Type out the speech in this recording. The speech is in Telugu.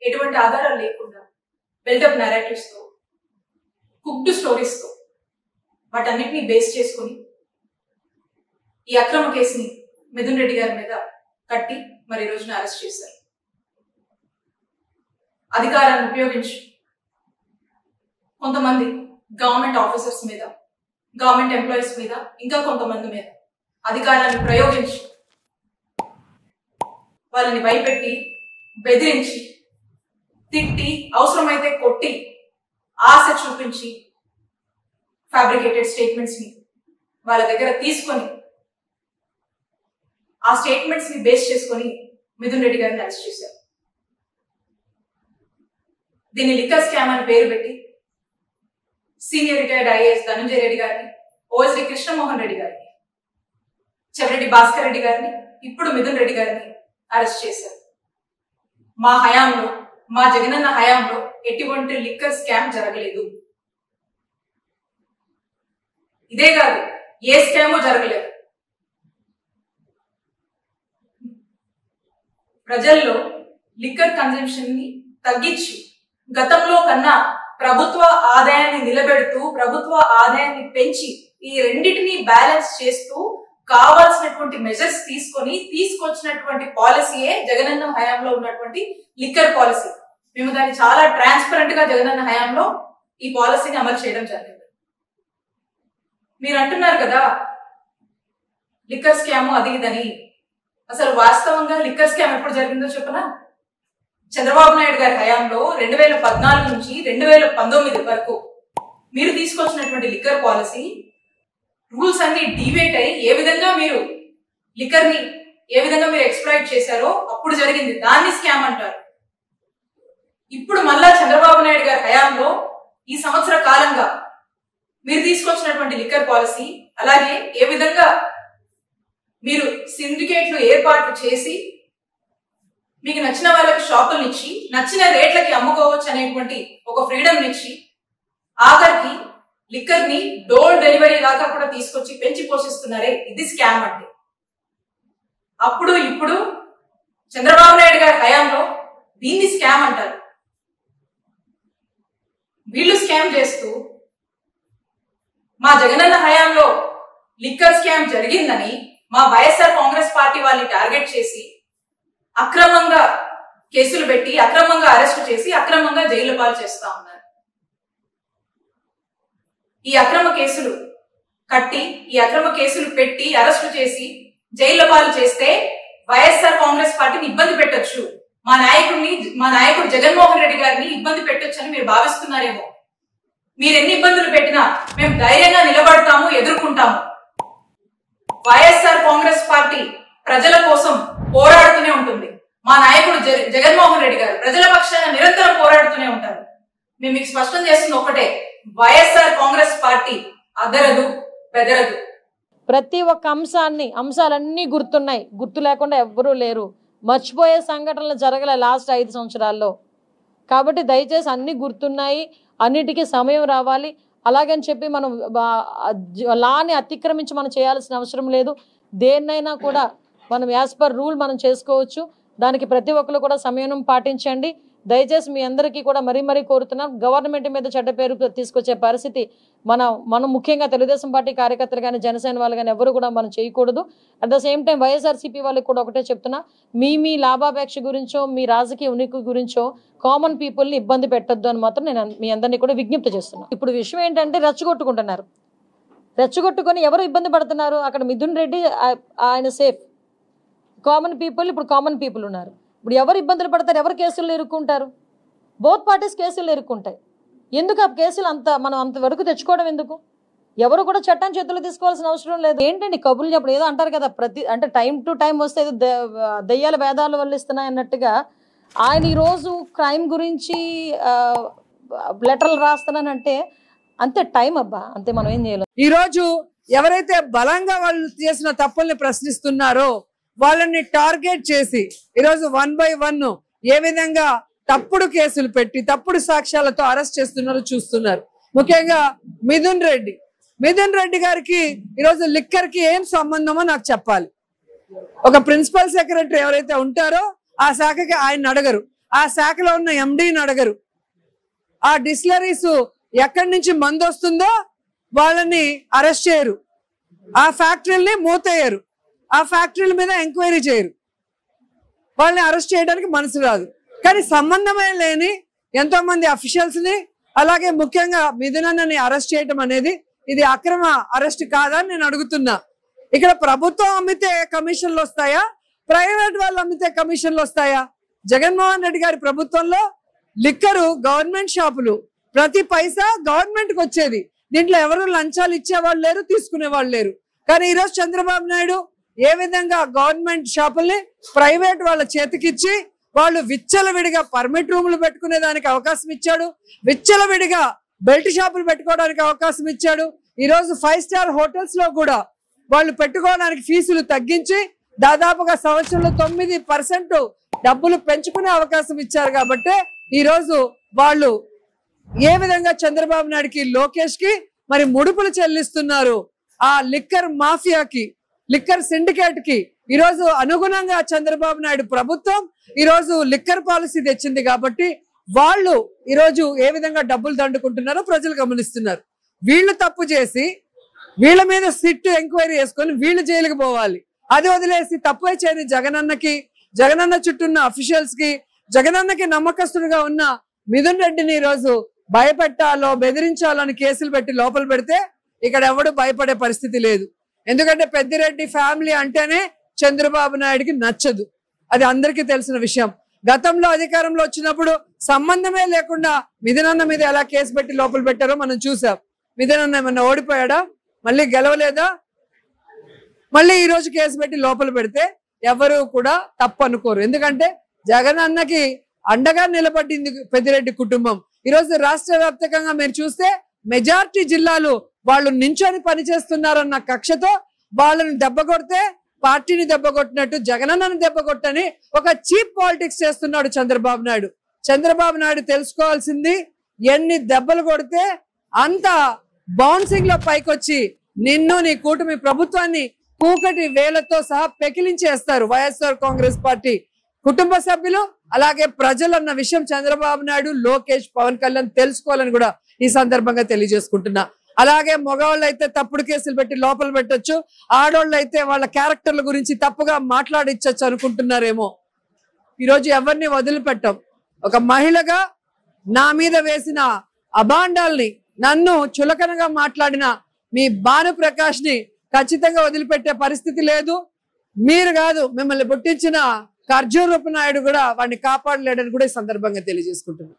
ఎటువంటి ఆధారాలు లేకుండా బిల్డప్ narratives తో కుక్డ్ స్టోరీస్ తో వాటన్నిటిని బేస్ చేసుకుని ఈ అక్రమ కేసుని మిథున్ రెడ్డి గారి మీద కట్టి మరి రోజున అరెస్ట్ చేశారు. అధికారాన్ని ఉపయోగించి కొంతమంది గవర్నమెంట్ ఆఫీసర్స్ మీద, గవర్నమెంట్ ఎంప్లాయీస్ మీద, ఇంకా కొంతమంది మీద అధికారాన్ని ప్రయోగించి వాళ్ళని భయపెట్టి, బెదిరించి, తిట్టి, అవసరమైతే కొట్టి, ఆశ చూపించి ఫ్యాబ్రికేటెడ్ స్టేట్మెంట్స్ ని వాళ్ళ దగ్గర తీసుకొని ఆ స్టేట్మెంట్స్ ని బేస్ చేసుకొని మిథున్ రెడ్డి గారిని అరెస్ట్ చేశారు. దీన్ని లిక్కర్ స్కామ్ అని పేరు పెట్టి senior retired IAS Dhananjaya Reddy గారిని, ఓఎస్డి కృష్ణమోహన్ రెడ్డి గారిని, చెవిరెడ్డి భాస్కర్ రెడ్డి గారిని, ఇప్పుడు మిథున్ రెడ్డి గారిని అరెస్ట్ చేశారు. మా హయాంలో, మా జగనన్న హయాంలో ఎటువంటి లిక్కర్ స్కామ్ జరగలేదు. ఇదే కాదు, ఏ స్కామో జరగలేదు. ప్రజల్లో లిక్కర్ కన్జంప్షన్ ని తగ్గించి గతంలో కన్నా ప్రభుత్వ ఆదాయాన్ని నిలబెడుతూ, ప్రభుత్వ ఆదాయాన్ని పెంచి, ఈ రెండింటిని బ్యాలెన్స్ చేస్తూ కావాల్సినటువంటి మెజర్స్ తీసుకొచ్చినటువంటి పాలసీయే జగనన్న హయాంలో ఉన్నటువంటి లిక్కర్ పాలసీ. మేము దాన్ని చాలా ట్రాన్స్పరెంట్ గా జగనన్న హయాంలో ఈ పాలసీని అమలు చేయడం జరిగింది. మీరు అంటున్నారు కదా లిక్కర్ స్కామ్ అది ఇదని. అసలు వాస్తవంగా లిక్కర్ స్కామ్ ఎప్పుడు జరిగిందో చెప్పనా? చంద్రబాబు నాయుడు గారి హయాంలో 2014 నుంచి 2019 వరకు మీరు తీసుకొచ్చినటువంటి లిక్కర్ పాలసీ రూల్స్ అన్ని డివేట్ అయ్యి ఏ విధంగా మీరు లిక్కర్ ని ఏ విధంగా మీరు ఎక్స్ప్లాయిట్ చేశారో అప్పుడు జరిగింది. దాన్ని స్కామ్ అంటారు. ఇప్పుడు మళ్ళా చంద్రబాబు నాయుడు గారి హయాంలో ఈ సంవత్సర కాలంగా మీరు తీసుకొచ్చినటువంటి లిక్కర్ పాలసీ, అలాగే ఏ విధంగా మీరు సిండికేట్లు ఏర్పాటు చేసి మీకు నచ్చిన వాళ్ళకి షాపులను ఇచ్చి నచ్చిన రేట్లకి అమ్ముకోవచ్చు అనేటువంటి ఒక ఫ్రీడమ్ ఇచ్చి ఆఖరికి లిక్కర్ ని డోర్ డెలివరీ దాకా కూడా తీసుకొచ్చి పెంచి పోషిస్తున్నారే, ఇది స్కామ్ అంటే. అప్పుడు ఇప్పుడు చంద్రబాబు నాయుడు గారి హయాంలో దీన్ని స్కామ్ అంటారు. వీళ్ళు స్కామ్ చేస్తూ మా జగనన్న హయాంలో లిక్కర్ స్కామ్ జరిగిందని మా వైఎస్ఆర్ కాంగ్రెస్ పార్టీ వాళ్ళని టార్గెట్ చేసి అక్రమంగా కేసులు పెట్టి, అక్రమంగా అరెస్ట్ చేసి, అక్రమంగా జైలు పాలు చేస్తా ఉన్నారు. ఈ అక్రమ కేసులు కట్టి, ఈ అక్రమ కేసులు పెట్టి అరెస్టు చేసి జైలు పాలు చేస్తే వైఎస్ఆర్ కాంగ్రెస్ పార్టీని ఇబ్బంది పెట్టొచ్చు, మా నాయకుడు జగన్మోహన్ రెడ్డి గారిని ఇబ్బంది పెట్టొచ్చు అని మీరు భావిస్తున్నారేమో. మీరు ఎన్ని ఇబ్బందులు పెట్టినా మేము ధైర్యంగా నిలబడతాము, ఎదుర్కొంటాము. వైఎస్ఆర్ కాంగ్రెస్ పార్టీ ప్రజల కోసం పోరాడుతూనే ఉంటుంది. మా నాయకుడు జగన్మోహన్ రెడ్డి గారు ప్రజల పక్షాన నిరంతరం పోరాడుతూనే ఉంటారు. మేము మీకు స్పష్టం చేస్తుంది ఒకటే, వైఎస్ఆర్ కాంగ్రెస్ పార్టీ అదరదు, బెదరదు. ప్రతి ఒక్క అంశాలన్నీ గుర్తున్నాయి. గుర్తు లేకుండా ఎవ్వరూ లేరు. మర్చిపోయే సంఘటనలు జరగలే లాస్ట్ 5 సంవత్సరాల్లో. కాబట్టి దయచేసి అన్నీ గుర్తున్నాయి, అన్నిటికీ సమయం రావాలి. అలాగని చెప్పి మనం లాని అతిక్రమించి మనం చేయాల్సిన అవసరం లేదు. దేన్నైనా కూడా మనం యాజ్ పర్ రూల్ మనం చేసుకోవచ్చు. దానికి ప్రతి ఒక్కరు కూడా సమయం పాటించండి. దయచేసి మీ అందరికీ కూడా మరీ కోరుతున్నాం. గవర్నమెంట్ మీద చెడ్డ పేరు తీసుకొచ్చే పరిస్థితి మనం ముఖ్యంగా తెలుగుదేశం పార్టీ కార్యకర్తలు కానీ, జనసేన వాళ్ళు కానీ ఎవరు కూడా మనం చేయకూడదు. At the same time YSRCP వాళ్ళకి కూడా ఒకటే చెప్తున్నా, మీ లాభాపేక్ష గురించో, మీ రాజకీయ ఉనికి గురించో కామన్ పీపుల్ని ఇబ్బంది పెట్టొద్దు అని మాత్రం నేను మీ అందరినీ కూడా విజ్ఞప్తి చేస్తున్నాను. ఇప్పుడు విషయం ఏంటంటే రెచ్చగొట్టుకుంటున్నారు. రెచ్చగొట్టుకొని ఎవరు ఇబ్బంది పడుతున్నారు? అక్కడ మిథున్ రెడ్డి ఆయన సేఫ్. కామన్ పీపుల్ ఇప్పుడు కామన్ పీపుల్ ఉన్నారు. ఇప్పుడు ఎవరు ఇబ్బందులు పడతారు? ఎవరు కేసులు ఇరుక్కుంటారు? బోత్ పార్టీస్ కేసులు ఇరుక్కుంటాయి. ఎందుకు ఆ కేసులు మనం అంతవరకు తెచ్చుకోవడం ఎందుకు? ఎవరు కూడా చట్టాన్ని చేతులు తీసుకోవాల్సిన అవసరం లేదు. ఏంటండి కబుర్లు చెప్పడం? ఏదో అంటారు కదా, అంటే టైం టు టైం వస్తే ఏదో దెయ్యాల వేదాలు వల్లిస్తున్నాయి అన్నట్టుగా ఆయన ఈరోజు క్రైమ్ గురించి లెటర్లు రాస్తున్నానంటే అంతే టైం అబ్బా, అంతే. మనం ఏం చేయలేం. ఈరోజు ఎవరైతే బలంగా వాళ్ళు చేసిన తప్పుల్ని ప్రశ్నిస్తున్నారో వాళ్ళని టార్గెట్ చేసి ఈరోజు 1 by 1 ఏ విధంగా తప్పుడు కేసులు పెట్టి తప్పుడు సాక్ష్యాలతో అరెస్ట్ చేస్తున్నారో చూస్తున్నారు. ముఖ్యంగా మిథున్ రెడ్డి గారికి ఈరోజు లిక్కర్ కి ఏం సంబంధమో నాకు చెప్పాలి. ఒక ప్రిన్సిపల్ సెక్రటరీ ఎవరైతే ఉంటారో ఆ శాఖకి ఆయన అడగరు. ఆ శాఖలో ఉన్న ఎండీని అడగరు. ఆ డిస్టిలరీస్ ఎక్కడి నుంచి మందు వస్తుందో వాళ్ళని అరెస్ట్ చేయరు. ఆ ఫ్యాక్టరీలని మూతేయరు. ఆ ఫ్యాక్టరీల మీద ఎంక్వైరీ చేయరు. వాళ్ళని అరెస్ట్ చేయడానికి మనసు రాదు. కానీ సంబంధమే లేని ఎంతో మంది అఫీషియల్స్ ని, అలాగే ముఖ్యంగా మిథునన్నని అరెస్ట్ చేయడం అనేది ఇది అక్రమ అరెస్ట్ కాదా అని నేను అడుగుతున్నా. ఇక్కడ ప్రభుత్వం అమ్మితే కమిషన్లు వస్తాయా, ప్రైవేట్ వాళ్ళు అమ్మితే కమిషన్లు వస్తాయా? జగన్మోహన్ రెడ్డి గారి ప్రభుత్వంలో లిక్కరు గవర్నమెంట్ షాపులు, ప్రతి పైసా గవర్నమెంట్ కి వచ్చేది. దీంట్లో ఎవరు లంచాలు ఇచ్చేవాళ్ళు లేరు, తీసుకునేవాళ్ళు లేరు. కానీ ఈరోజు చంద్రబాబు నాయుడు ఏ విధంగా గవర్నమెంట్ షాపుల్ని ప్రైవేట్ వాళ్ళ చేతికిచ్చి వాళ్ళు విచ్చలవిడిగా పర్మిట్ రూములు పెట్టుకునే దానికి అవకాశం ఇచ్చాడు, విచ్చలవిడిగా బెల్ట్ షాపులు పెట్టుకోవడానికి అవకాశం ఇచ్చాడు. ఈరోజు 5 స్టార్ హోటల్స్ లో కూడా వాళ్ళు పెట్టుకోవడానికి ఫీజులు తగ్గించి దాదాపుగా సంవత్సరంలో 9% డబ్బులు పెంచుకునే అవకాశం ఇచ్చారు. కాబట్టి ఈరోజు వాళ్ళు ఏ విధంగా చంద్రబాబు నాయుడుకి, లోకేష్ కి మరి ముడుపులు చెల్లిస్తున్నారు. ఆ లిక్కర్ మాఫియాకి, లిక్కర్ సిండికేట్ కి ఈరోజు అనుగుణంగా చంద్రబాబు నాయుడు ప్రభుత్వం ఈరోజు లిక్కర్ పాలసీ తెచ్చింది. కాబట్టి వాళ్ళు ఈరోజు ఏ విధంగా డబ్బులు దండుకుంటున్నారో ప్రజలు గమనిస్తున్నారు. వీళ్ళు తప్పు చేసి వీళ్ళ మీద సిట్ ఎంక్వైరీ చేసుకొని వీళ్ళు జైలుకి పోవాలి. అది వదిలేసి తప్పే చేయని జగనన్నకి, జగనన్న చుట్టూ ఉన్న అఫీషియల్స్ కి, జగనన్నకి నమ్మకస్తుడుగా ఉన్న మిథున్ రెడ్డిని ఈరోజు భయపెట్టాలో బెదిరించాలో అని కేసులు పెట్టి లోపల పెడితే ఇక్కడ ఎవడు భయపడే పరిస్థితి లేదు. ఎందుకంటే పెద్దిరెడ్డి ఫ్యామిలీ అంటేనే చంద్రబాబు నాయుడికి నచ్చదు. అది అందరికీ తెలిసిన విషయం. గతంలో అధికారంలో వచ్చినప్పుడు సంబంధమే లేకుండా మిథునన్న మీద ఎలా కేసు పెట్టి లోపల పెట్టారో మనం చూసాం. మిథునన్న ఏమన్నా ఓడిపోయాడా? మళ్ళీ గెలవలేదా? మళ్ళీ ఈ రోజు కేసు పెట్టి లోపల పెడితే ఎవరు కూడా తప్పు అనుకోరు. ఎందుకంటే జగనన్నకి అండగా నిలబడింది పెద్దిరెడ్డి కుటుంబం. ఈరోజు రాష్ట్ర వ్యాప్తంగా మీరు చూస్తే మెజారిటీ జిల్లాలు వాళ్ళు నించొని పనిచేస్తున్నారన్న కక్షతో వాళ్ళని దెబ్బ కొడితే పార్టీని దెబ్బ కొట్టినట్టు జగనన్నని దెబ్బ కొట్టని ఒక చీప్ పాలిటిక్స్ చేస్తున్నాడు చంద్రబాబు నాయుడు. చంద్రబాబు నాయుడు తెలుసుకోవాల్సింది, ఎన్ని దెబ్బలు కొడితే అంత బౌన్సింగ్ లో పైకొచ్చి నిన్ను, నీ కూటమి ప్రభుత్వాన్ని కూకటి వేలతో సహా పెకిలించేస్తారు వైఎస్ఆర్ కాంగ్రెస్ పార్టీ కుటుంబ సభ్యులు, అలాగే ప్రజలు అన్న విషయం చంద్రబాబు నాయుడు, లోకేష్, పవన్ కళ్యాణ్ తెలుసుకోవాలని కూడా ఈ సందర్భంగా తెలియజేసుకుంటున్నా. అలాగే మగవాళ్ళు అయితే తప్పుడు కేసులు పెట్టి లోపల పెట్టొచ్చు, ఆడవాళ్ళు అయితే వాళ్ళ క్యారెక్టర్ల గురించి తప్పుగా మాట్లాడిచ్చచ్చు అనుకుంటున్నారేమో. ఈరోజు ఎవరిని వదిలిపెట్టాం. ఒక మహిళగా నా మీద వేసిన అభాండాల్ని, నన్ను చులకనగా మాట్లాడిన మీ భానుప్రకాష్ ని ఖచ్చితంగా వదిలిపెట్టే పరిస్థితి లేదు. మీరు కాదు, మిమ్మల్ని పుట్టించిన ఖర్జూరపు నాయుడు కూడా వాడిని కాపాడలేడని కూడా ఈ సందర్భంగా తెలియజేసుకుంటున్నాను.